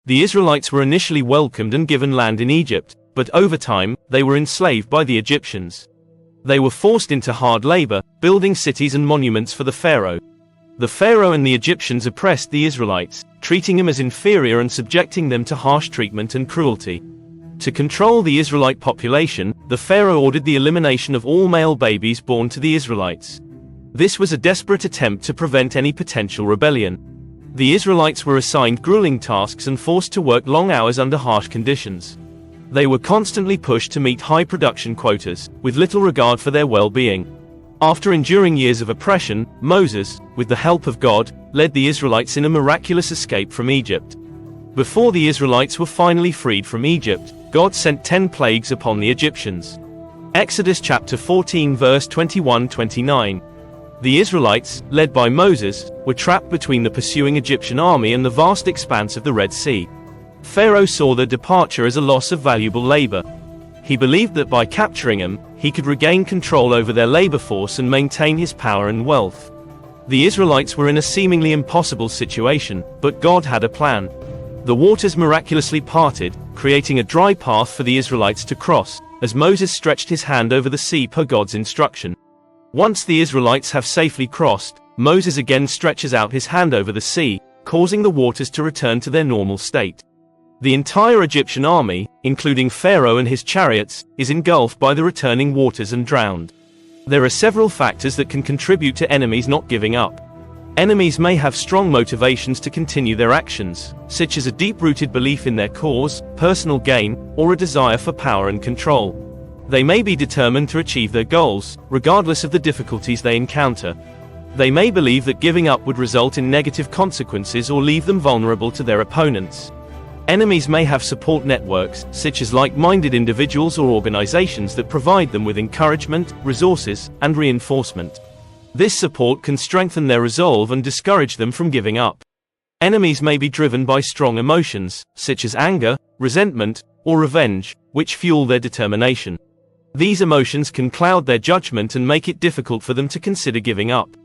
The Israelites were initially welcomed and given land in Egypt, but over time, they were enslaved by the Egyptians. They were forced into hard labor, building cities and monuments for the Pharaoh. The Pharaoh and the Egyptians oppressed the Israelites, treating them as inferior and subjecting them to harsh treatment and cruelty. To control the Israelite population, the Pharaoh ordered the elimination of all male babies born to the Israelites. This was a desperate attempt to prevent any potential rebellion. The Israelites were assigned grueling tasks and forced to work long hours under harsh conditions. They were constantly pushed to meet high production quotas, with little regard for their well-being. After enduring years of oppression, Moses, with the help of God, led the Israelites in a miraculous escape from Egypt. Before the Israelites were finally freed from Egypt, God sent 10 plagues upon the Egyptians. Exodus chapter 14 verse 21-29. The Israelites, led by Moses, were trapped between the pursuing Egyptian army and the vast expanse of the Red Sea. Pharaoh saw their departure as a loss of valuable labor. He believed that by capturing them, he could regain control over their labor force and maintain his power and wealth. The Israelites were in a seemingly impossible situation, but God had a plan. The waters miraculously parted, creating a dry path for the Israelites to cross, as Moses stretched his hand over the sea per God's instruction. Once the Israelites have safely crossed, Moses again stretches out his hand over the sea, causing the waters to return to their normal state. The entire Egyptian army, including Pharaoh and his chariots, is engulfed by the returning waters and drowned. There are several factors that can contribute to enemies not giving up. Enemies may have strong motivations to continue their actions, such as a deep-rooted belief in their cause, personal gain, or a desire for power and control. They may be determined to achieve their goals, regardless of the difficulties they encounter. They may believe that giving up would result in negative consequences or leave them vulnerable to their opponents. Enemies may have support networks, such as like-minded individuals or organizations that provide them with encouragement, resources, and reinforcement. This support can strengthen their resolve and discourage them from giving up. Enemies may be driven by strong emotions, such as anger, resentment, or revenge, which fuel their determination. These emotions can cloud their judgment and make it difficult for them to consider giving up.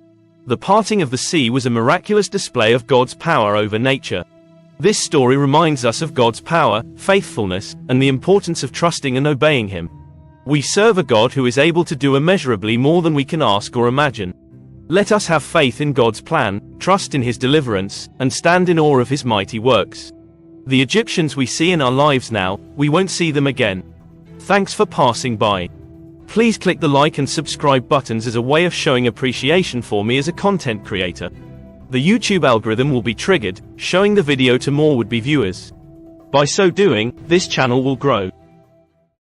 The parting of the sea was a miraculous display of God's power over nature. This story reminds us of God's power, faithfulness, and the importance of trusting and obeying Him. We serve a God who is able to do immeasurably more than we can ask or imagine. Let us have faith in God's plan, trust in His deliverance, and stand in awe of His mighty works. The Egyptians we see in our lives now, we won't see them again. Thanks for passing by. Please click the like and subscribe buttons as a way of showing appreciation for me as a content creator. The YouTube algorithm will be triggered, showing the video to more would-be viewers. By so doing, this channel will grow.